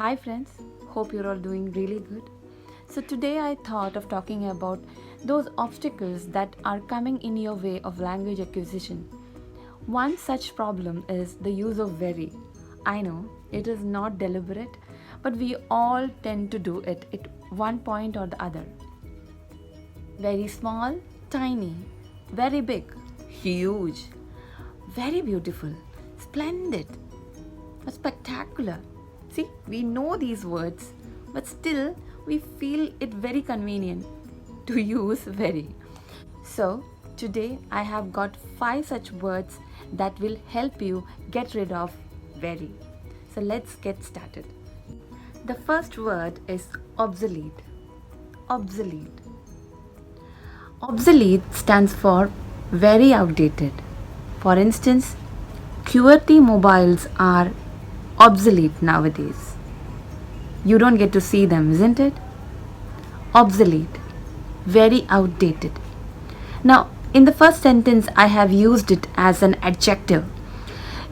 Hi friends, hope you're all doing really good. So today I thought of talking about those obstacles that are coming in your way of language acquisition. One such problem is the use of very. I know it is not deliberate, but we all tend to do it at one point or the other. Very small, tiny, very big, huge, very beautiful, splendid, spectacular. See, we know these words, but still we feel it very convenient to use very. So, today I have got 5 such words that will help you get rid of very. So, let's get started. The first word is obsolete. Obsolete. Obsolete stands for very outdated. For instance, QWERTY mobiles are obsolete nowadays. You don't get to see them, isn't it? Obsolete, very outdated. Now, in the first sentence, I have used it as an adjective.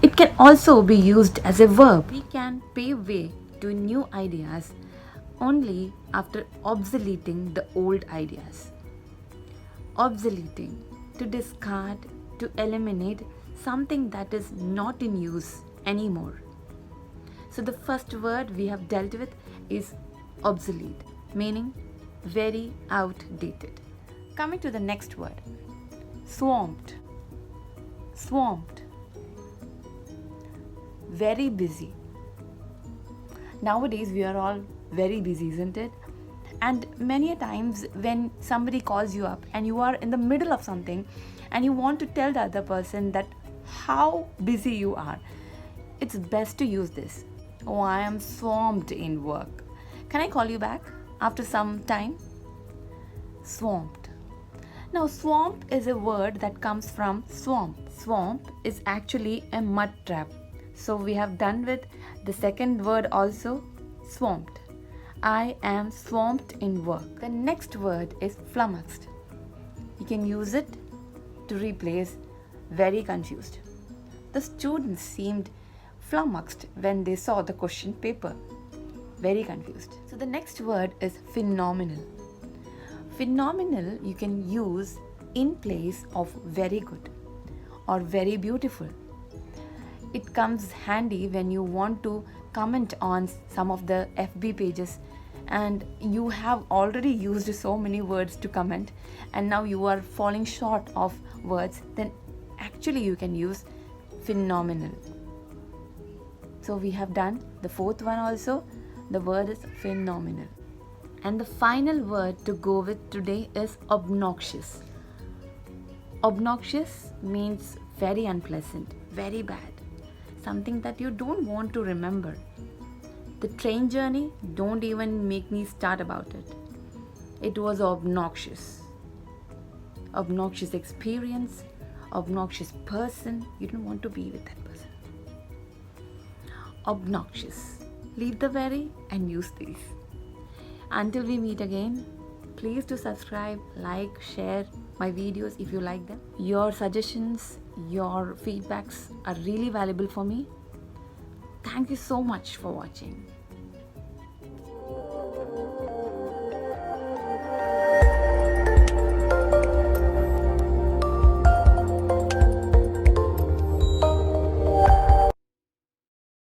It can also be used as a verb. We can pave way to new ideas only after obsoleting the old ideas. Obsoleting, to discard, to eliminate something that is not in use anymore. So the first word we have dealt with is obsolete, meaning very outdated. Coming to the next word, swamped. Swamped. Very busy. Nowadays we are all very busy, isn't it? And many a times when somebody calls you up and you are in the middle of something and you want to tell the other person that how busy you are, it's best to use this. Oh, I am swamped in work. Can I call you back after some time? Swamped. Now, swamp is a word that comes from swamp. Swamp is actually a mud trap. So, we have done with the second word also, swamped. I am swamped in work. The next word is flummoxed. You can use it to replace very confused. The students seemed flummoxed when they saw the question paper. Very confused. So the next word is phenomenal. Phenomenal you can use in place of very good or very beautiful. It comes handy when you want to comment on some of the FB pages and you have already used so many words to comment and now you are falling short of words, then actually you can use phenomenal. So we have done the fourth one also. The word is phenomenal. And the final word to go with today is obnoxious. Obnoxious means very unpleasant, very bad. Something that you don't want to remember. The train journey, don't even make me start about it. It was obnoxious. Obnoxious experience, obnoxious person. You don't want to be with that person. Obnoxious. Leave the very and use these. Until we meet again, please do subscribe, like, share my videos if you like them. Your suggestions, your feedbacks are really valuable for me. Thank you so much for watching.